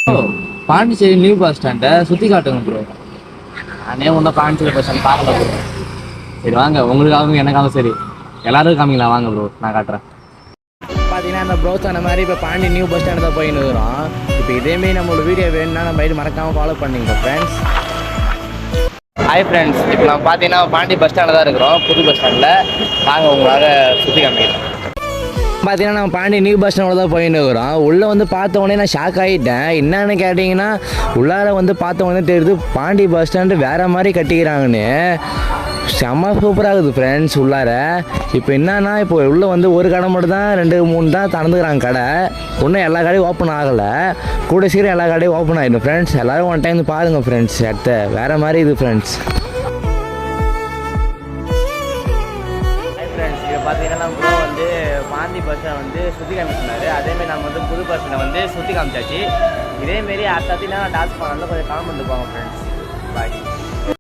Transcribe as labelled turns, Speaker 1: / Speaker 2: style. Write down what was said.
Speaker 1: Bro Pondicherry new bus ஸ்டாண்டை சுற்றி காட்டுங்க ப்ரோ. நானே ஒன்றும் பாண்டிச்சேரி பஸ் ஸ்டாண்ட் பார்க்கல ப்ரோ. சரி வாங்க, உங்களுக்காகவும் எனக்காகவும் சரி எல்லாருக்கும் காமிங்களா வாங்க ப்ரோ, நான் காட்டுறேன். பார்த்தீங்கன்னா இந்த ப்ரோ சொன்ன மாதிரி இப்போ பாண்டி நியூ பஸ் ஸ்டாண்டு தான் போயின்னு இருக்கிறோம். இப்போ இதேமாரி நம்மளோட வீடியோ வேணும்னா நம்ம இது மறக்காமல் ஃபாலோ பண்ணிங்க ஃப்ரெண்ட்ஸ். ஹாய் ஃப்ரெண்ட்ஸ், இப்போ நம்ம பார்த்தீங்கன்னா பாண்டி பஸ் ஸ்டாண்டில் தான் இருக்கிறோம், புது பஸ் ஸ்டாண்டில். வாங்க உங்களால் சுற்றி காமிக்கிறோம். பார்த்தீங்கன்னா நம்ம பாண்டி நியூ பஸ் ஸ்டாண்டில் தான் போயின்னு இருக்கிறோம். உள்ளே வந்து பார்த்த உடனே நான் ஷாக் ஆகிட்டேன். என்னன்னு கேட்டிங்கன்னா உள்ளார வந்து பார்த்த உடனே தெரியுது பாண்டி பஸ் ஸ்டாண்டு வேறு மாதிரி கட்டிக்கிறாங்கன்னு. செம்ம சூப்பராக இருக்குது ஃப்ரெண்ட்ஸ் உள்ளார. இப்போ என்னன்னா இப்போ உள்ளே வந்து ஒரு கடை மட்டும் தான் 2-3 தான் திறந்துக்கிறாங்க கடை. இன்னும் எல்லா கடையும் ஓப்பன் ஆகலை. கூட சீக்கிரம் எல்லா கடையும் ஓப்பன் ஆகிடும் ஃப்ரெண்ட்ஸ். எல்லோரும் ஒன் டைம் பாருங்கள் ஃப்ரெண்ட்ஸ். இடத்த வேறு மாதிரி இது ஃப்ரெண்ட்ஸ். ஃப்ரெண்ட்ஸ் இப்போ பார்த்தீங்கன்னா நம்ம வந்து பாண்டி பஸ்ஸை வந்து சுற்றி காமிச்சிருந்தாரு. அதேமாரி நம்ம வந்து புது பஸ்ஸில் வந்து சுற்றி காமிச்சாச்சு. இதேமாரி அடுத்தது நான் டான்ஸ் பண்ணாலும் கொஞ்சம் காமெண்ட் போங்க ஃப்ரெண்ட்ஸ். பாய்.